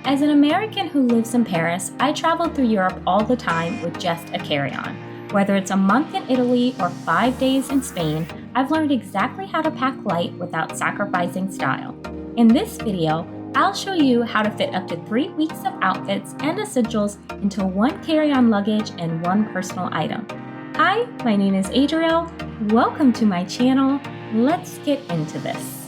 As an American who lives in Paris, I travel through Europe all the time with just a carry-on. Whether it's a month in Italy or 5 days in Spain, I've learned exactly how to pack light without sacrificing style. In this video, I'll show you how to fit up to 3 weeks of outfits and essentials into one carry-on luggage and one personal item. Hi, my name is Adriel. Welcome to my channel. Let's get into this.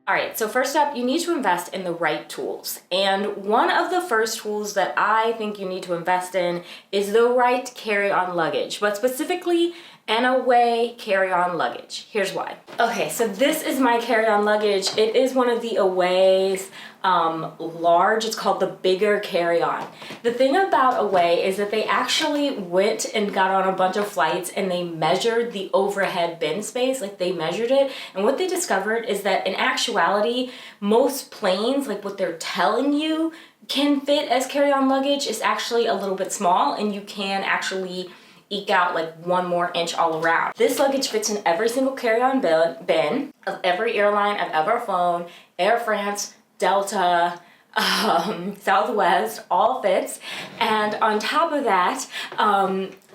All right, so first up, you need to invest in the right tools. And one of the first tools that I think you need to invest in is the right carry-on luggage, but specifically an away carry-on luggage. Here's why. Okay, so this is my carry-on luggage. It is one of the Away's large, it's called the bigger carry-on. The thing about Away is that they actually went and got on a bunch of flights and they measured the overhead bin space, like they measured it. And what they discovered is that in actuality, most planes, like what they're telling you can fit as carry-on luggage, is actually a little bit small, and you can actually eke out like 1 more inch all around. This luggage fits in every single carry-on bin of every airline I've ever flown. Air France, Delta, Southwest, all fits. And on top of that,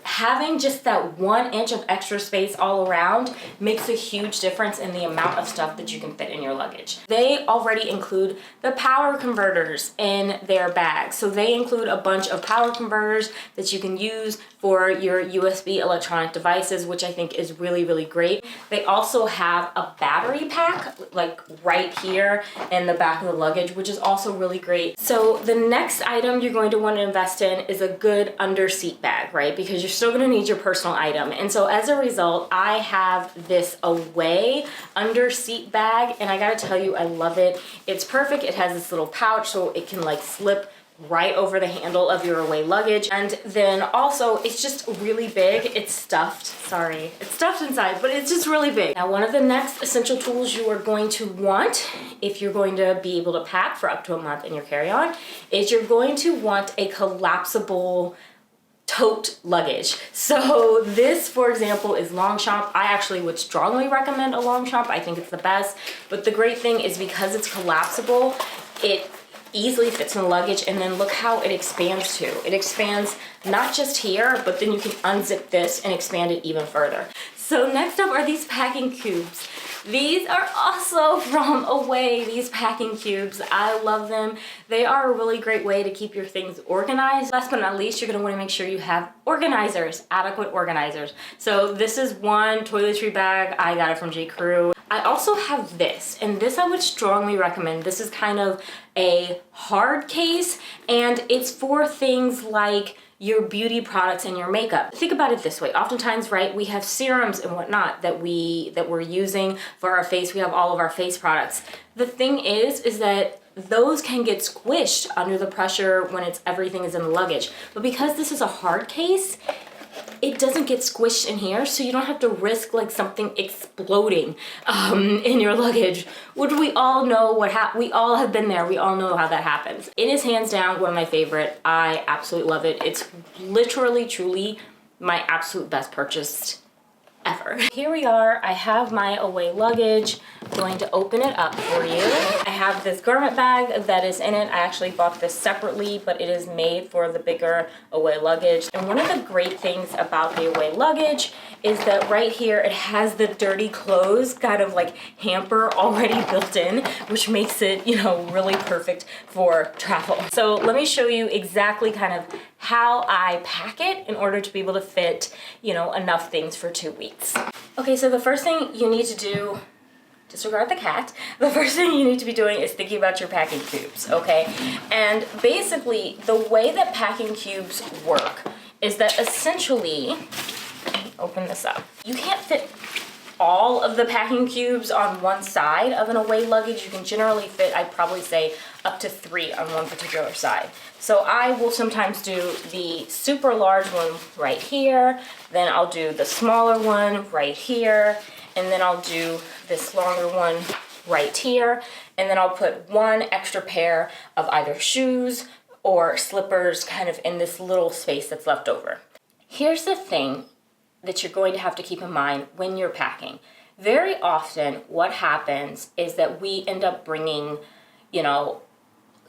having just that 1 inch of extra space all around makes a huge difference in the amount of stuff that you can fit in your luggage. They already include the power converters in their bags. So they include a bunch of power converters that you can use for your USB electronic devices, which I think is really, really great. They also have a battery pack like right here in the back of the luggage, which is also really great. So the next item you're going to want to invest in is a good under seat bag, right? Because you're still going to need your personal item. And so as a result, I have this Away under seat bag, and I gotta tell you, I love it. It's perfect. It has this little pouch so it can like slip right over the handle of your Away luggage. And then also it's just really big. It's stuffed, sorry. It's stuffed inside, but it's just really big. Now, one of the next essential tools you are going to want if you're going to be able to pack for up to a month in your carry-on is you're going to want a collapsible tote luggage. So this, for example, is Longchamp. I actually would strongly recommend a Longchamp. I think it's the best. But the great thing is because it's collapsible, it easily fits in the luggage, and then look how it expands too. It expands not just here, but then you can unzip this and expand it even further. So next up are these packing cubes. These are also from Away, these packing cubes. I love them. They are a really great way to keep your things organized. Last but not least, you're gonna wanna make sure you have organizers, adequate organizers. So this is one toiletry bag. I got it from J.Crew. I also have this, and this I would strongly recommend. This is kind of a hard case, and it's for things like your beauty products and your makeup. Think about it this way. Oftentimes, right, we have serums and whatnot that we're using for our face. We have all of our face products. The thing is that those can get squished under the pressure when everything is in the luggage. But because this is a hard case, it doesn't get squished in here, so you don't have to risk like something exploding in your luggage, which we all know we all have been there. We all know how that happens. It is hands down one of my favorite. I absolutely love it. It's literally, truly my absolute best purchase ever. Here we are. I have my Away luggage. I'm going to open it up for you. I have this garment bag that is in it. I actually bought this separately, but it is made for the bigger Away luggage. And one of the great things about the Away luggage is that right here it has the dirty clothes kind of like hamper already built in, which makes it, you know, really perfect for travel. So let me show you exactly kind of how I pack it in order to be able to fit, you know, enough things for 2 weeks. Okay, so the first thing you need to do, disregard the cat, the first thing you need to be doing is thinking about your packing cubes, okay? And basically, the way that packing cubes work is that essentially, open this up, you can't fit all of the packing cubes on one side of an Away luggage. You can generally fit, I'd probably say, up to 3 on one particular side. So I will sometimes do the super large one right here, then I'll do the smaller one right here, and then I'll do this longer one right here, and then I'll put 1 extra pair of either shoes or slippers kind of in this little space that's left over. Here's the thing that you're going to have to keep in mind when you're packing. Very often what happens is that we end up bringing, you know,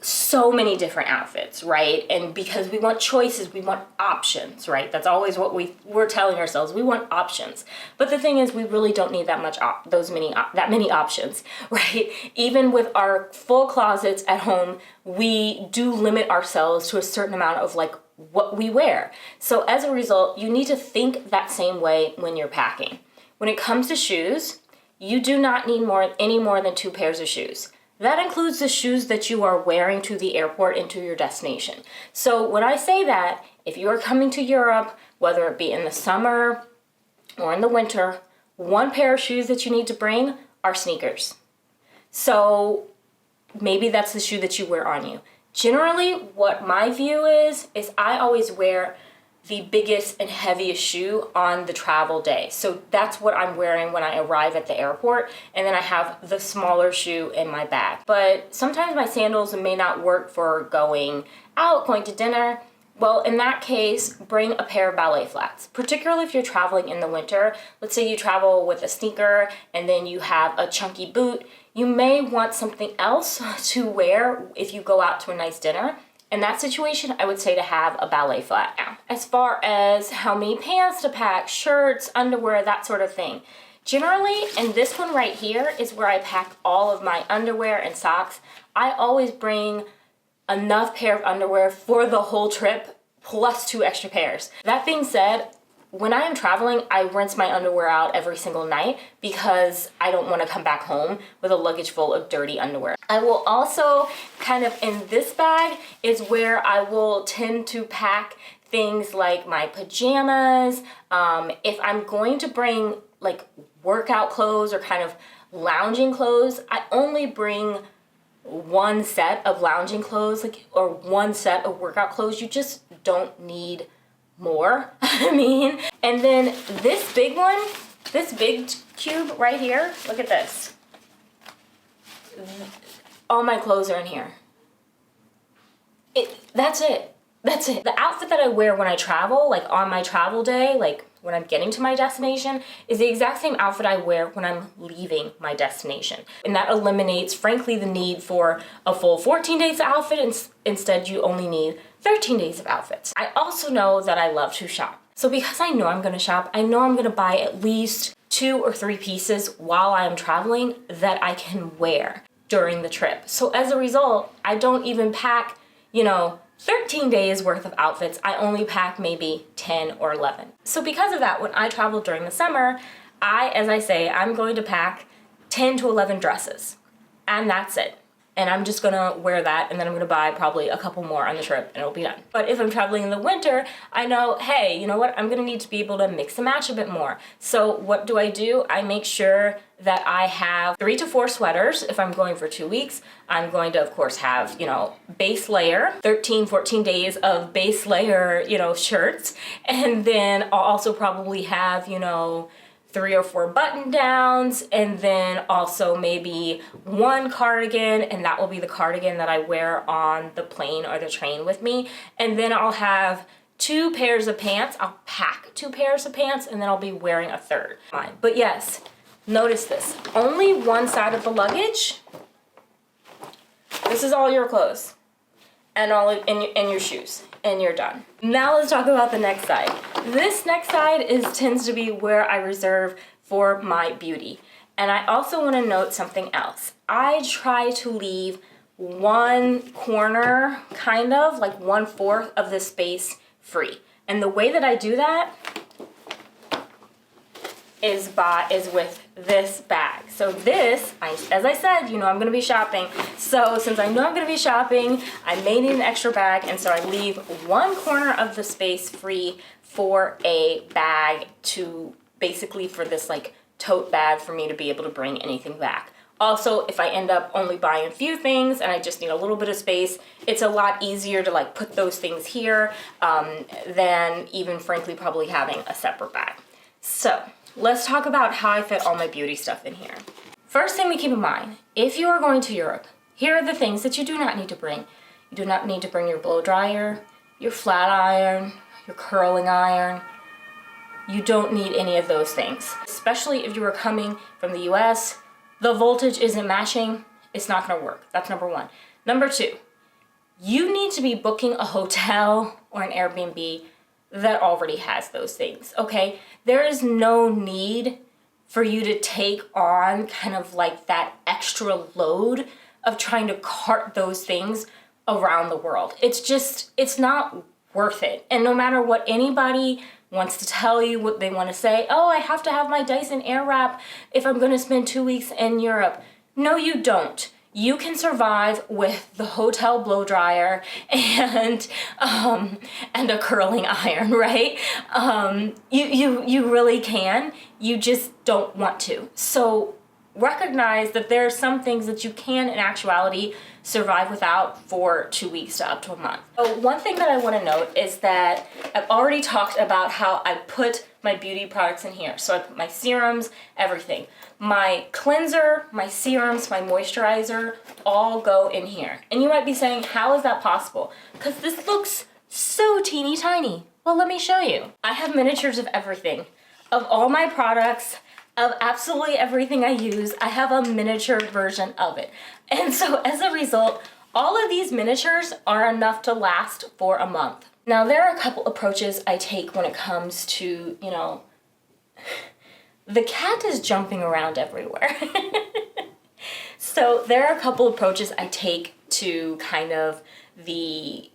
so many different outfits, right? And because we want choices, we want options, right? That's always what we're telling ourselves. We want options. But the thing is, we really don't need that many options, right? Even with our full closets at home, we do limit ourselves to a certain amount of like what we wear. So as a result, you need to think that same way when you're packing. When it comes to shoes, you do not need any more than 2 pairs of shoes. That includes the shoes that you are wearing to the airport and to your destination. So when I say that, if you are coming to Europe, whether it be in the summer or in the winter, 1 pair of shoes that you need to bring are sneakers. So maybe that's the shoe that you wear on you. Generally, what my view is I always wear the biggest and heaviest shoe on the travel day. So that's what I'm wearing when I arrive at the airport, and then I have the smaller shoe in my bag. But sometimes my sandals may not work for going out, going to dinner. Well, in that case, bring a pair of ballet flats, particularly if you're traveling in the winter. Let's say you travel with a sneaker and then you have a chunky boot. You may want something else to wear if you go out to a nice dinner. In that situation, I would say to have a ballet flat. Now, as far as how many pants to pack, shirts, underwear, that sort of thing. Generally, and this one right here is where I pack all of my underwear and socks. I always bring enough pair of underwear for the whole trip, plus 2 extra pairs. That being said, when I am traveling, I rinse my underwear out every single night because I don't want to come back home with a luggage full of dirty underwear. I will also kind of, in this bag is where I will tend to pack things like my pajamas. If I'm going to bring like workout clothes or kind of lounging clothes, I only bring 1 set of lounging clothes, or 1 set of workout clothes. You just don't need more. And then this big one, this big cube right here, look at this. All my clothes are in here. That's it. The outfit that I wear when I travel, like on my travel day, like when I'm getting to my destination, is the exact same outfit I wear when I'm leaving my destination. And that eliminates, frankly, the need for a full 14 days of outfit. Instead, you only need 13 days of outfits. I also know that I love to shop. So because I know I'm gonna shop, I know I'm gonna buy at least 2 or 3 pieces while I am traveling that I can wear during the trip. So as a result, I don't even pack, 13 days worth of outfits. I only pack maybe 10 or 11. So because of that, when I travel during the summer, I'm going to pack 10 to 11 dresses, and that's it. And I'm just gonna wear that, and then I'm gonna buy probably a couple more on the trip, and it'll be done. But if I'm traveling in the winter, I know, hey, you know what? I'm gonna need to be able to mix and match a bit more. So what do? I make sure that I have 3 to 4 sweaters. If I'm going for 2 weeks, I'm going to, of course, have, base layer, 13, 14 days of base layer, shirts. And then I'll also probably have, 3 or 4 button downs, and then also maybe 1 cardigan, and that will be the cardigan that I wear on the plane or the train with me. And then I'll have 2 pairs of pants. I'll pack 2 pairs of pants, and then I'll be wearing a 3rd. Fine. But yes, notice this. Only 1 side of the luggage. This is all your clothes and your shoes, and you're done. Now let's talk about the next side. This next side tends to be where I reserve for my beauty. And I also want to note something else. I try to leave 1 corner, kind of like 1/4 of the space free. And the way that I do that is with this bag. So this, as I said, I'm gonna be shopping. So since I know I'm gonna be shopping, I may need an extra bag, and so I leave 1 corner of the space free for a bag for this like tote bag for me to be able to bring anything back. Also, if I end up only buying a few things and I just need a little bit of space, it's a lot easier to like put those things here than even frankly probably having a separate bag. So let's talk about how I fit all my beauty stuff in here. First thing to keep in mind, if you are going to Europe, here are the things that you do not need to bring. You do not need to bring your blow dryer, your flat iron, your curling iron. You don't need any of those things. Especially if you are coming from the US, the voltage isn't matching, it's not gonna work. That's number 1. Number 2, you need to be booking a hotel or an Airbnb that already has those things, okay? There is no need for you to take on kind of like that extra load of trying to cart those things around the world. It's not worth it. And no matter what anybody wants to tell you, what they want to say, oh, I have to have my Dyson Airwrap if I'm going to spend 2 weeks in Europe. No, you don't. You can survive with the hotel blow dryer and a curling iron, right? You really can. You just don't want to. So recognize that there are some things that you can, in actuality, survive without for 2 weeks to up to a month. So one thing that I want to note is that I've already talked about how I put my beauty products in here. So I put my serums, everything. My cleanser, my serums, my moisturizer, all go in here. And you might be saying, how is that possible? Because this looks so teeny tiny. Well, let me show you. I have miniatures of everything. Of all my products, of absolutely everything I use, I have a miniature version of it. And so as a result, all of these miniatures are enough to last for a month. Now, there are a couple approaches I take when it comes to, you know, the cat is jumping around everywhere. So there are a couple approaches I take to kind of the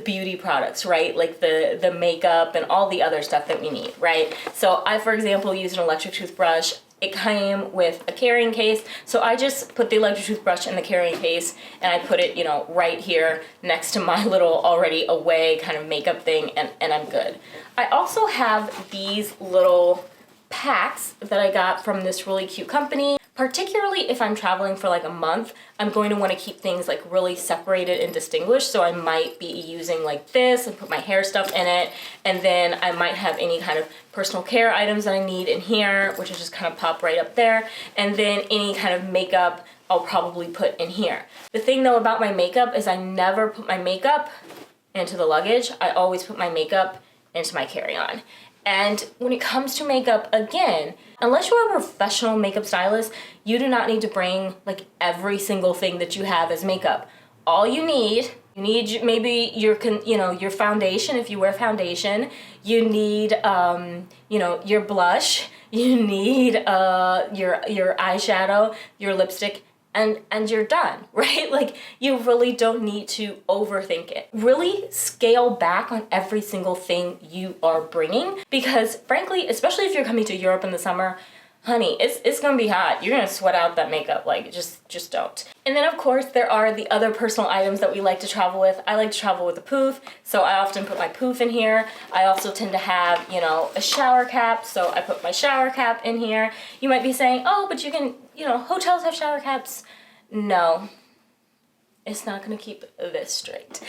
beauty products, right? Like the makeup and all the other stuff that we need, right? So I, for example, use an electric toothbrush. It came with a carrying case, so I just put the electric toothbrush in the carrying case and I put it, you know, right here next to my little already away kind of makeup thing, and I'm good. I also have these little packs that I got from this really cute company. Particularly if I'm traveling for like a month, I'm going to want to keep things like really separated and distinguished. So I might be using like this and put my hair stuff in it. And then I might have any kind of personal care items that I need in here, which will just kind of pop right up there. And then any kind of makeup I'll probably put in here. The thing though about my makeup is I never put my makeup into the luggage. I always put my makeup into my carry-on. And when it comes to makeup, again, unless you're a professional makeup stylist, you do not need to bring like every single thing that you have as makeup. All you need maybe your foundation if you wear foundation. You need your blush. You need your eyeshadow, your lipstick, and you're done, right? Like, you really don't need to overthink it. Really scale back on every single thing you are bringing, because frankly, especially if you're coming to Europe in the summer, honey, it's gonna be hot. You're gonna sweat out that makeup. Like, just don't. And then of course there are the other personal items that we like to travel with. I like to travel with a poof, so I often put my poof in here. I also tend to have, you know, a shower cap, so I put my shower cap in here. You might be saying, oh, but you can, you know, hotels have shower caps. No, it's not gonna keep this straight.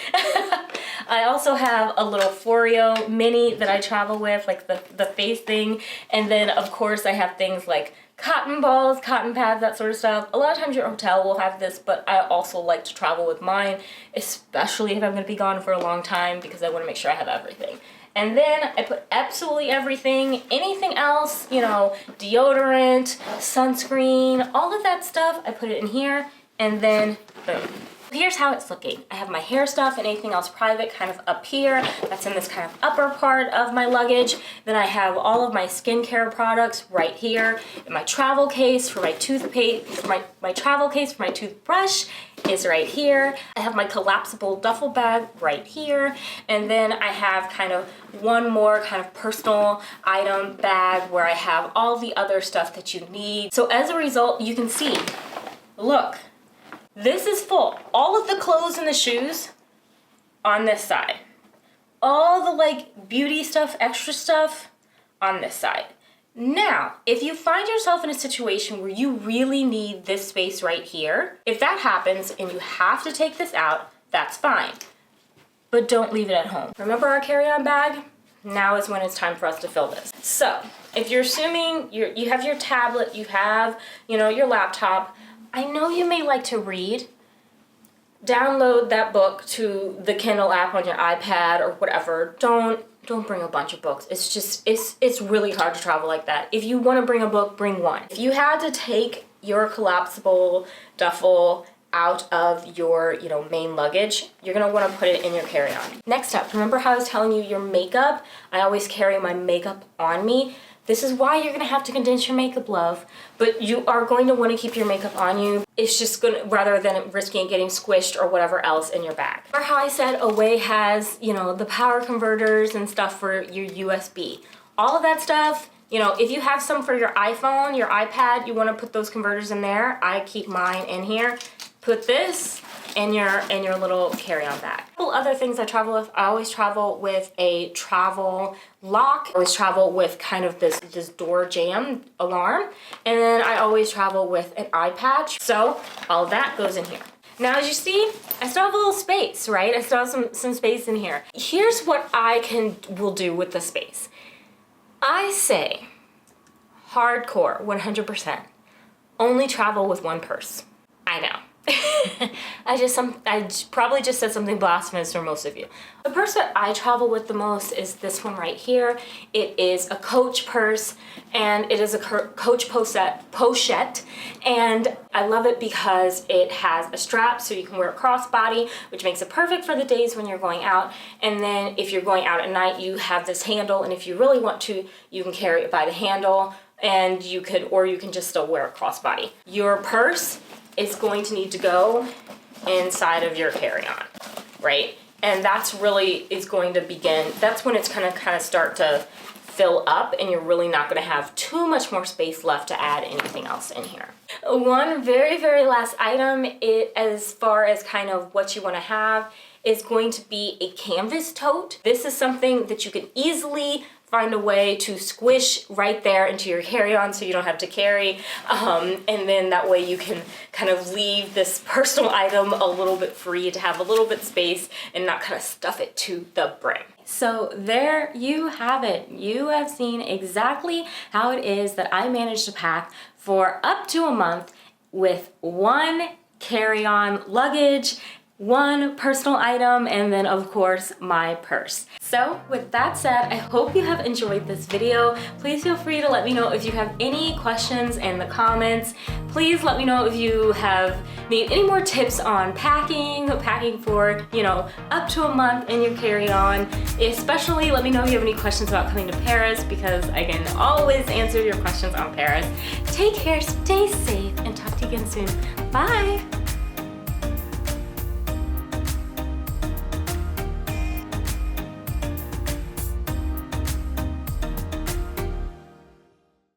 I also have a little Foreo mini that I travel with, like the face thing. And then of course I have things like cotton balls, cotton pads, that sort of stuff. A lot of times your hotel will have this, but I also like to travel with mine, especially if I'm gonna be gone for a long time, because I wanna make sure I have everything. And then I put absolutely everything, anything else, you know, deodorant, sunscreen, all of that stuff, I put it in here, and then boom. Here's how it's looking. I have my hair stuff and anything else private kind of up here. That's in this kind of upper part of my luggage. Then I have all of my skincare products right here. And my travel case for my toothpaste, my travel case for my toothbrush is right here. I have my collapsible duffel bag right here. And then I have kind of one more kind of personal item bag where I have all the other stuff that you need. So as a result, you can see, look, this is full. All of the clothes and the shoes on this side. All the like beauty stuff, extra stuff on this side. Now, if you find yourself in a situation where you really need this space right here, if that happens and you have to take this out, that's fine. But don't leave it at home. Remember our carry-on bag? Now is when it's time for us to fill this. So, if you're assuming you have your tablet, you have, you know, your laptop, I know you may like to read. Download that book to the Kindle app on your iPad or whatever. Don't bring a bunch of books. It's just, it's really hard to travel like that. If you want to bring a book, bring one. If you had to take your collapsible duffel out of your, main luggage, you're gonna wanna put it in your carry-on. Next up, remember how I was telling you your makeup? I always carry my makeup on me. This is why you're gonna have to condense your makeup, love, but you are going to wanna keep your makeup on you. It's just gonna, rather than risking getting squished or whatever else in your bag. Remember how I said Away has, the power converters and stuff for your USB. All of that stuff, if you have some for your iPhone, your iPad, you wanna put those converters in there. I keep mine in here. Put this in your little carry-on bag. A couple other things I travel with. I always travel with a travel lock. I always travel with kind of this door jam alarm. And then I always travel with an eye patch. So all of that goes in here. Now, as you see, I still have a little space, right? I still have some space in here. Here's what will do with the space. I say, hardcore, 100%, only travel with one purse. I know. I probably just said something blasphemous for most of you. The purse that I travel with the most is this one right here. It is a Coach purse, and it is a Coach pochette, and I love it because it has a strap so you can wear it crossbody, which makes it perfect for the days when you're going out. And then if you're going out at night, you have this handle, and if you really want to, you can carry it by the handle, and you can just still wear it crossbody. Your purse is going to need to go inside of your carry-on, right? And that's really is going to begin, that's when it's gonna kind of start to fill up, and you're really not gonna have too much more space left to add anything else in here. One very, very last item, as far as kind of what you wanna have, is going to be a canvas tote. This is something that you can easily find a way to squish right there into your carry-on so you don't have to carry. And then that way you can kind of leave this personal item a little bit free to have a little bit space and not kind of stuff it to the brim. So there you have it. You have seen exactly how it is that I managed to pack for up to a month with one carry-on luggage, one personal item, and then of course my purse. So with that said, I hope you have enjoyed this video. Please feel free to let me know if you have any questions in the comments. Please let me know if you have need any more tips on packing for, up to a month in your carry-on. Especially let me know if you have any questions about coming to Paris, because I can always answer your questions on Paris. Take care, stay safe, and talk to you again soon. Bye.